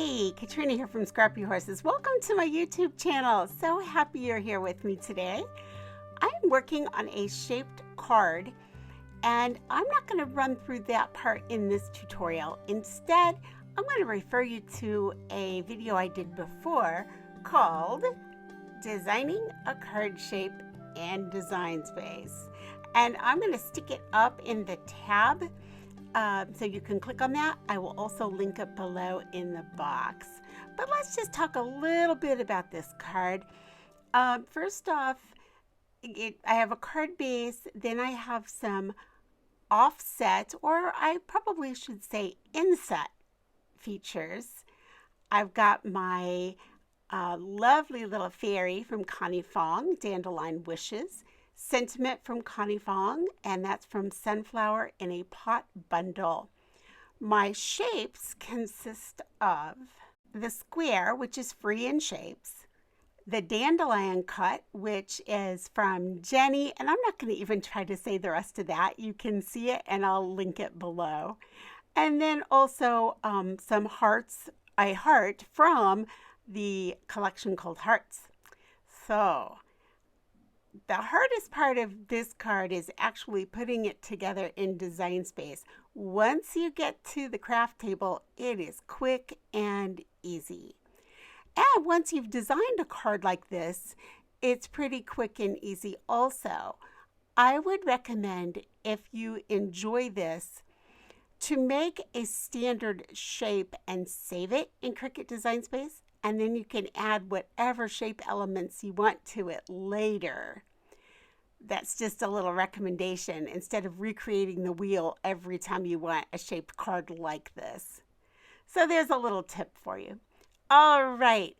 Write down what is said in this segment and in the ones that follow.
Hey, Katrina here from Scrappy Horses. Welcome to my YouTube channel. So happy you're here with me today. I'm working on a shaped card and I'm not going to run through that part in this tutorial. Instead, I'm going to refer you to a video I did before called Designing a Card Shape and Design Space. And I'm going to stick it up in the tab so you can click on that. I will also link it below in the box. But let's just talk a little bit about this card. First off, I have a card base, then I have some offset, or I probably should say inset features. I've got my lovely little fairy from Connie Fong, Dandelion Wishes, sentiment from Connie Fong, and that's from Sunflower in a Pot Bundle. My shapes consist of the square, which is free in shapes, the dandelion cut, which is from Jenny, and I'm not going to even try to say the rest of that. You can see it and I'll link it below. And then also some hearts, a heart from the collection called Hearts. So the hardest part of this card is actually putting it together in Design Space. Once you get to the craft table, it is quick and easy. And once you've designed a card like this, it's pretty quick and easy also. I would recommend, if you enjoy this, to make a standard shape and save it in Cricut Design Space, and then you can add whatever shape elements you want to it later. That's just a little recommendation instead of recreating the wheel every time you want a shaped card like this. So there's a little tip for you. All right,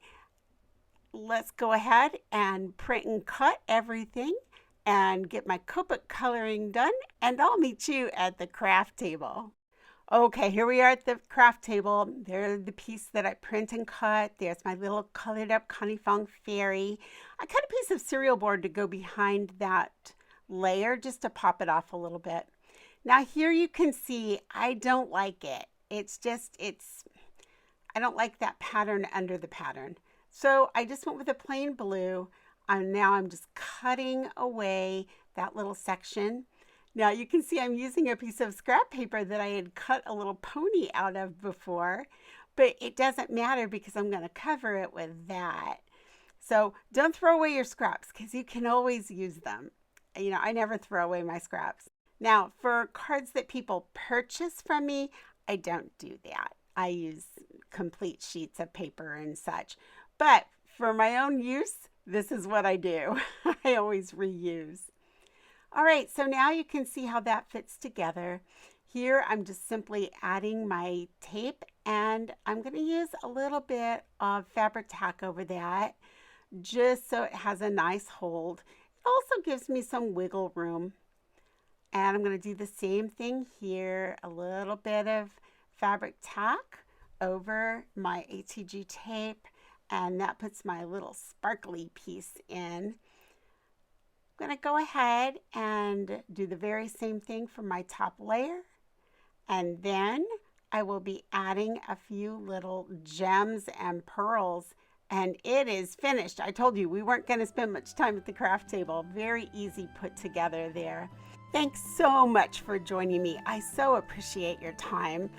let's go ahead and print and cut everything and get my Copic coloring done, and I'll meet you at the craft table. Okay, here we are at the craft table. There's the piece that I print and cut. There's my little colored up Connie Fong fairy. I cut a piece of cereal board to go behind that layer just to pop it off a little bit. Now here you can see I don't like it. I don't like that pattern under the pattern. So I just went with a plain blue, and now I'm just cutting away that little section. Now you can see I'm using a piece of scrap paper that I had cut a little pony out of before, but it doesn't matter because I'm going to cover it with that. So don't throw away your scraps because you can always use them. You know, I never throw away my scraps. Now for cards that people purchase from me, I don't do that. I use complete sheets of paper and such. But for my own use, this is what I do. I always reuse. All right, so now you can see how that fits together. Here I'm just simply adding my tape, and I'm going to use a little bit of Fabri-Tac over that just so it has a nice hold. It also gives me some wiggle room. And I'm going to do the same thing here, a little bit of Fabri-Tac over my ATG tape, and that puts my little sparkly piece in. I'm going to go ahead and do the very same thing for my top layer, and then I will be adding a few little gems and pearls, and it is finished. I told you we weren't going to spend much time at the craft table. Very easy put together there. Thanks so much for joining me. I so appreciate your time.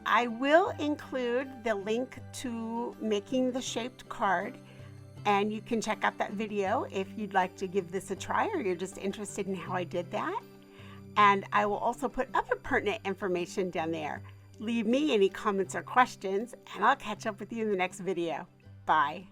I will include the link to making the shaped card, and you can check out that video if you'd like to give this a try or you're just interested in how I did that. And I will also put other pertinent information down there. Leave me any comments or questions, and I'll catch up with you in the next video. Bye.